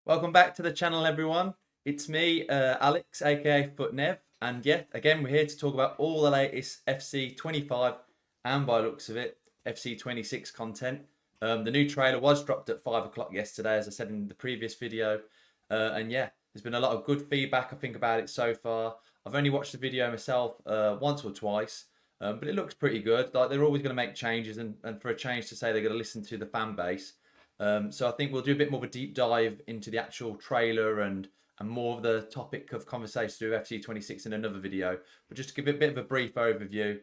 Welcome back to the channel, everyone. It's me, Alex, aka FUTTIES, and yeah, again, we're here to talk about all the latest FC25 and, by the looks of it, FC26 content. The new trailer was dropped at 5 o'clock yesterday, as I said in the previous video, and yeah, there's been a lot of good feedback, I think, about it so far. I've only watched the video myself once or twice, but it looks pretty good. Like, they're always going to make changes, and for a change to say they're going to listen to the fan base. So I think we'll do a bit more of a deep dive into the actual trailer and more of the topic of conversation to do FC26 in another video. But just to give it a bit of a brief overview,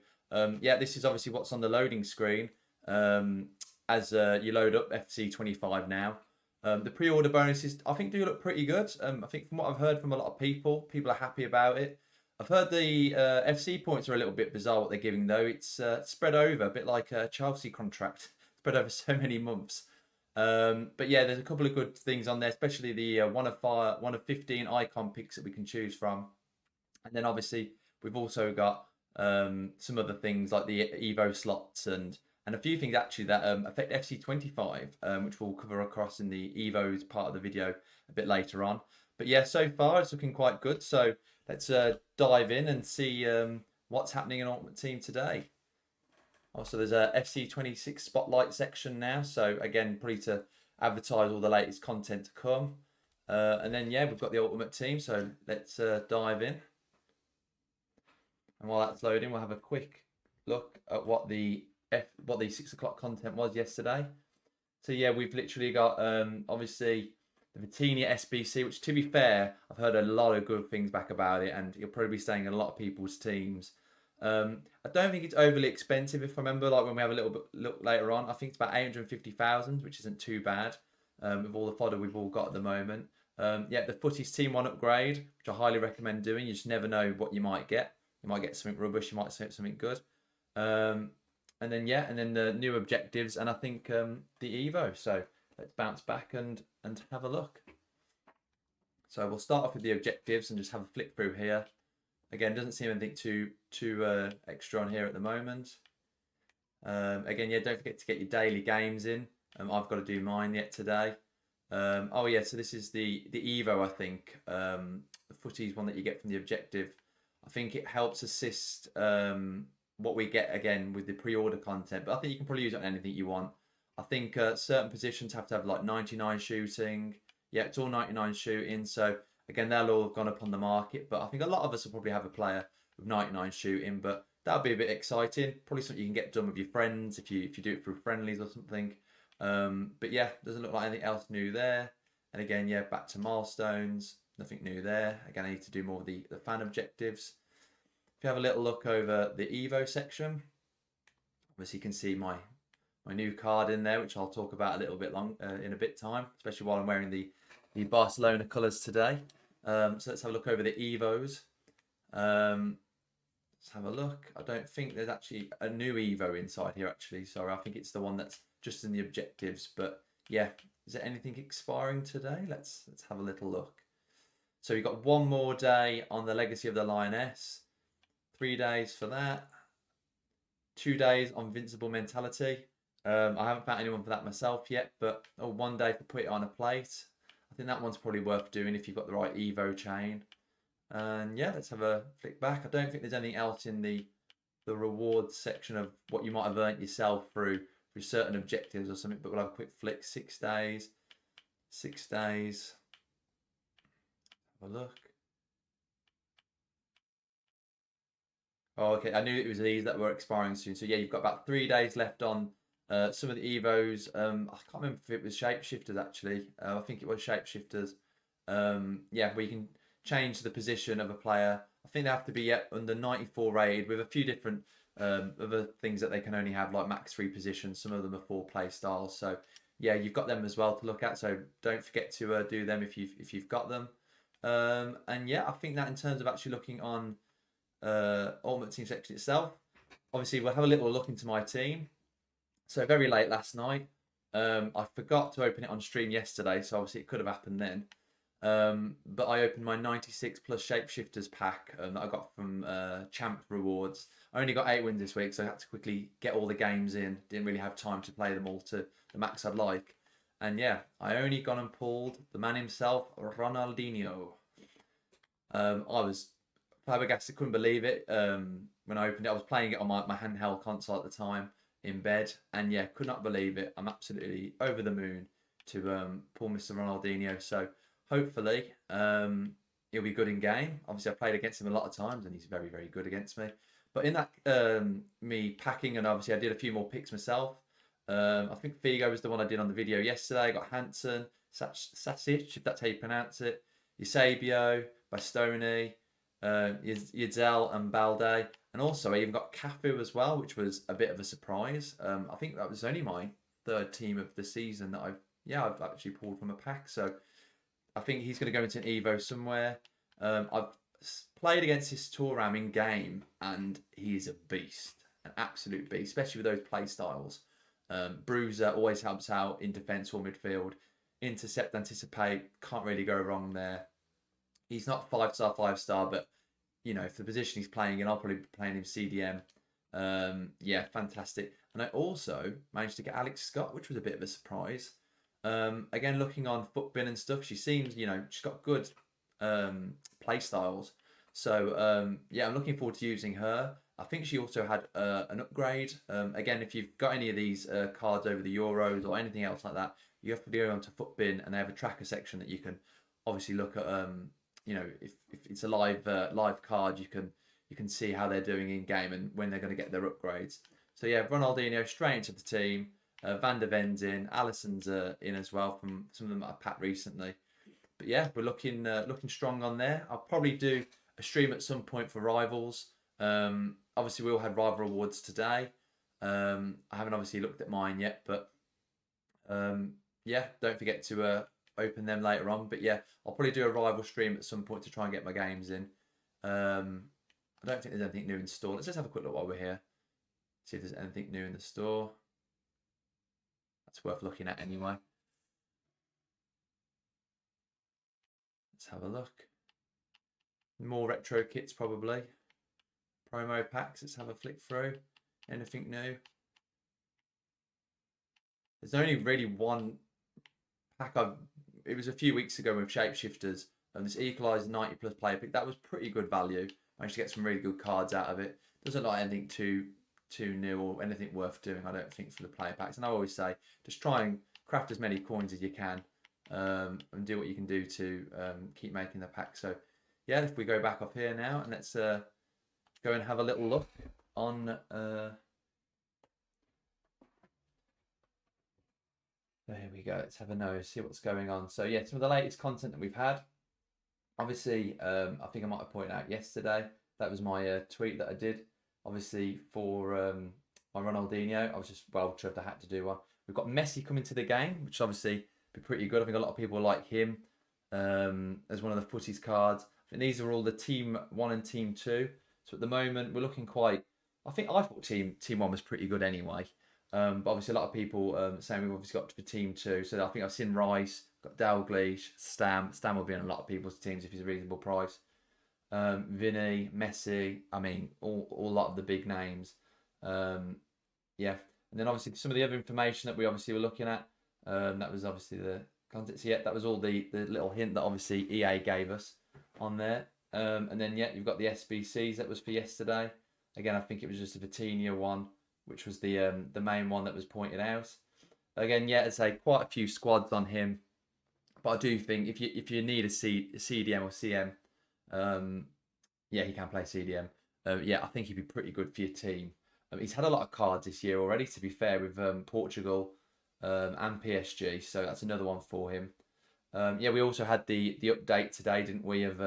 yeah, this is obviously what's on the loading screen as you load up FC25 now. The pre-order bonuses, I think, do look pretty good. I think from what I've heard from a lot of people are happy about it. I've heard the FC points are a little bit bizarre what they're giving though. It's spread over, a bit like a Chelsea contract, spread over so many months. But yeah, there's a couple of good things on there, especially the one of 15 icon picks that we can choose from. And then obviously we've also got some other things like the Evo slots and a few things actually that affect FC25, which we'll cover across in the Evos part of the video a bit later on. But yeah, so far it's looking quite good. So let's dive in and see what's happening in Ultimate Team today. Also, there's a FC26 spotlight section now. So again, probably to advertise all the latest content to come. And then yeah, we've got the Ultimate Team. So let's dive in. And while that's loading, we'll have a quick look at what the 6 o'clock content was yesterday. So yeah, we've literally got obviously the Vitinha SBC, which to be fair, I've heard a lot of good things back about it, and you'll probably be staying in a lot of people's teams. I don't think it's overly expensive. If I remember, like when we have a little bit look later on, I think it's about 850,000, which isn't too bad with all the fodder we've all got at the moment. Yeah, the FUTTIES Team 1 upgrade, which I highly recommend doing. You just never know what you might get. You might get something rubbish. You might get something good. And then yeah, and then the new objectives, and I think the Evo. So let's bounce back and have a look. So we'll start off with the objectives and just have a flick through here. Again, doesn't seem anything too extra on here at the moment. Again, yeah, don't forget to get your daily games in. I've got to do mine yet today. Oh yeah, so this is the Evo, I think. The FUTTIES one that you get from the objective. I think it helps assist what we get again with the pre-order content, but I think you can probably use it on anything you want. I think certain positions have to have like 99 shooting. Yeah, it's all 99 shooting, so again, they'll all have gone up on the market, but I think a lot of us will probably have a player with 99 shooting, but that'll be a bit exciting. Probably something you can get done with your friends if you do it through friendlies or something. But yeah, doesn't look like anything else new there. And again, yeah, back to milestones. Nothing new there. Again, I need to do more of the fan objectives. If you have a little look over the Evo section, obviously you can see my new card in there, which I'll talk about a little bit in a bit time, especially while I'm wearing the Barcelona colours today. So let's have a look over the Evos. Let's have a look. I don't think there's actually a new Evo inside here, actually. Sorry, I think it's the one that's just in the objectives. But yeah, is there anything expiring today? Let's have a little look. So you've got one more day on the Legacy of the Lioness. 3 days for that. 2 days on Invincible Mentality. I haven't found anyone for that myself yet, but 1 day for Put It On a Plate. I think that one's probably worth doing if you've got the right Evo chain. And yeah, let's have a flick back. I don't think there's anything else in the rewards section of what you might have earned yourself through certain objectives or something, but we'll have a quick flick. 6 days. 6 days. Have a look. Oh, okay. I knew it was these that were expiring soon. So yeah, you've got about 3 days left on some of the Evos. I can't remember if it was Shapeshifters actually. I think it was Shapeshifters. Yeah, where you can change the position of a player. I think they have to be under 94 rated with a few different other things that they can only have, like max 3 positions. Some of them are 4 play styles. So yeah, you've got them as well to look at. So don't forget to do them if you've got them. And yeah, I think that in terms of actually looking on Ultimate Team section itself, obviously we'll have a little look into my team. So very late last night, I forgot to open it on stream yesterday, so obviously it could have happened then. But I opened my 96 plus Shapeshifters pack that I got from Champ Rewards. I only got 8 wins this week, so I had to quickly get all the games in. Didn't really have time to play them all to the max I'd like. And yeah, I only gone and pulled the man himself, Ronaldinho. I was flabbergasted, couldn't believe it. When I opened it, I was playing it on my handheld console at the time in bed, and yeah, could not believe it. I'm absolutely over the moon to pull Mr. Ronaldinho. So hopefully, he'll be good in game. Obviously, I've played against him a lot of times, and he's very, very good against me. But in that me packing, and obviously I did a few more picks myself. I think Figo was the one I did on the video yesterday. I got Hansen, Sasic, if that's how you pronounce it, Eusebio, Bastoni, Yedzel and Balde. And also I even got Cafu as well, which was a bit of a surprise. I think that was only my third team of the season that I've actually pulled from a pack. So I think he's going to go into an Evo somewhere. I've played against his Touram in game, and he's a beast, an absolute beast, especially with those play styles. Bruiser always helps out in defence or midfield. Intercept, anticipate, can't really go wrong there. He's not 5-star, 5-star, but you know, for the position he's playing in, I'll probably be playing him CDM. Yeah, fantastic. And I also managed to get Alex Scott, which was a bit of a surprise. Again, looking on Footbin and stuff, she seems, you know, she's got good play styles. So yeah, I'm looking forward to using her. I think she also had an upgrade. Again, if you've got any of these cards over the Euros or anything else like that, you have to go onto Footbin, and they have a tracker section that you can obviously look at. You know, if it's a live card, you can see how they're doing in game and when they're going to get their upgrades. So yeah, Ronaldinho straight into the team. Van der Ven's in, Alisson's in as well from some of them that I packed recently. But yeah, we're looking strong on there. I'll probably do a stream at some point for rivals. Obviously, we all had rival awards today. I haven't obviously looked at mine yet, but yeah, don't forget to open them later on. But yeah, I'll probably do a rival stream at some point to try and get my games in. I don't think there's anything new in store. Let's just have a quick look while we're here. See if there's anything new in the store. That's worth looking at anyway. Let's have a look. More retro kits probably. Promo packs. Let's have a flick through. Anything new? There's only really one pack it was a few weeks ago with Shapeshifters, and this equalised 90 plus player pick. That was pretty good value. Managed to get some really good cards out of it. Doesn't like anything too new or anything worth doing, I don't think, for the player packs. And I always say, just try and craft as many coins as you can, and do what you can do to keep making the pack. So yeah, if we go back up here now, and let's go and have a little look on there we go. Let's have a nose, see what's going on. So yeah, some of the latest content that we've had. Obviously, I think I might have pointed out yesterday, that was my tweet that I did. Obviously, for my Ronaldinho, I was just well chuffed I had to do one. We've got Messi coming to the game, which obviously be pretty good. I think a lot of people like him as one of the FUTTIES cards. I think these are all the Team 1 and Team 2. So at the moment, we're looking quite... I thought Team 1 was pretty good anyway. But obviously a lot of people saying we've obviously got for Team 2. So I think I've seen Rice, got Dalglish, Stam. Stam will be in a lot of people's teams if he's a reasonable price. Vinny, Messi, I mean, a lot of the big names. Yeah. And then obviously some of the other information that we obviously were looking at, that was obviously the content. So yeah, that was all the little hint that obviously EA gave us on there. And then yeah, you've got the SBCs that was for yesterday. Again, I think it was just a Vitinha one, which was the main one that was pointed out. Again, yeah, I'd say quite a few squads on him, but I do think if you need a CDM or CM, yeah, he can play CDM. Yeah, I think he'd be pretty good for your team. He's had a lot of cards this year already, to be fair, with Portugal and PSG, so that's another one for him. Yeah, we also had the update today, didn't we, of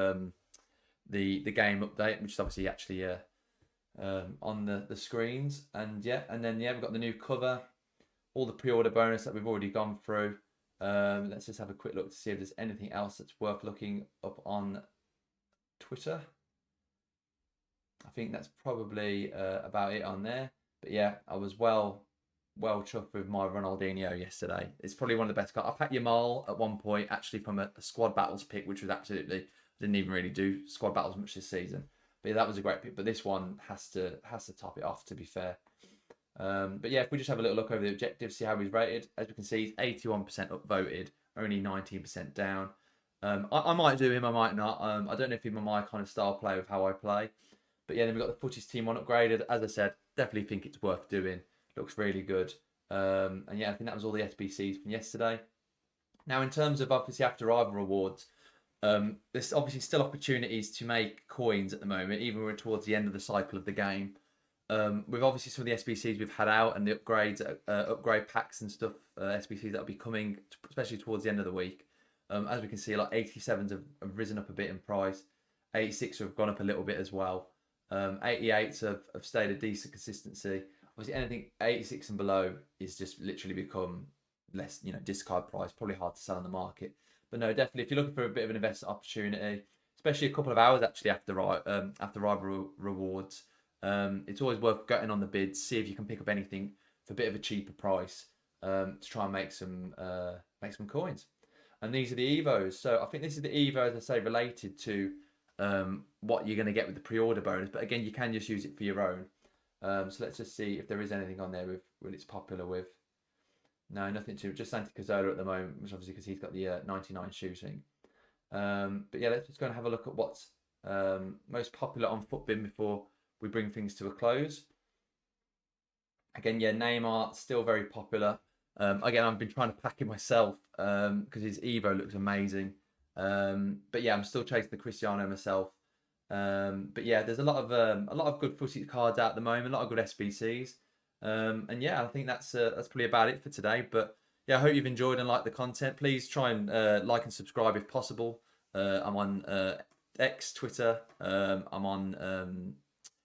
the game update, which is obviously actually on the screens. And yeah, we've got the new cover, all the pre-order bonus that we've already gone through. Let's just have a quick look to see if there's anything else that's worth looking up on Twitter. I think that's probably about it on there. But yeah, I was well chuffed with my Ronaldinho yesterday. It's probably one of the best cards. I packed Yamal at one point, actually from a squad battles pick, which was absolutely... didn't even really do squad battles much this season. But yeah, that was a great pick. But this one has to top it off, to be fair. But yeah, if we just have a little look over the objectives, see how he's rated. As we can see, he's 81% upvoted, only 19% down. I might do him, I might not. I don't know if he's my kind of style play with how I play. But yeah, then we've got the Footies team on upgraded. As I said, definitely think it's worth doing. Looks really good. And yeah, I think that was all the SBCs from yesterday. Now, in terms of obviously after arrival rewards, there's obviously still opportunities to make coins at the moment, even when we're towards the end of the cycle of the game. With obviously some of the SBCs we've had out and the upgrades, upgrade packs and stuff, SBCs that'll be coming, especially towards the end of the week. As we can see, like 87s have risen up a bit in price. 86 have gone up a little bit as well. 88s have stayed a decent consistency. Obviously, anything 86 and below is just literally become less, discard price. Probably hard to sell on the market. But no, definitely, if you're looking for a bit of an investment opportunity, especially a couple of hours actually after rival rewards, it's always worth getting on the bids, see if you can pick up anything for a bit of a cheaper price to try and make some coins. And these are the Evos. So I think this is the Evo, as I say, related to what you're going to get with the pre-order bonus. But again, you can just use it for your own. So let's just see if there is anything on there with what it's popular with. No, nothing to just Santi Cazorla at the moment, which obviously because he's got the 99 shooting. But yeah, let's just go and have a look at what's most popular on FUTBIN before we bring things to a close. Again, yeah, Neymar still very popular. Again, I've been trying to pack it myself because his Evo looks amazing. But yeah, I'm still chasing the Cristiano myself. But yeah, there's a lot of good footy cards out at the moment, a lot of good SBCs. And yeah, I think that's probably about it for today. But yeah, I hope you've enjoyed and liked the content. Please try and like and subscribe if possible. I'm on X, Twitter. I'm on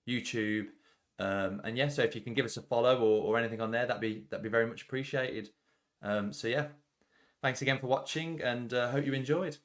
YouTube. And yeah, so if you can give us a follow or anything on there, that'd be very much appreciated. So yeah, thanks again for watching, and hope you enjoyed.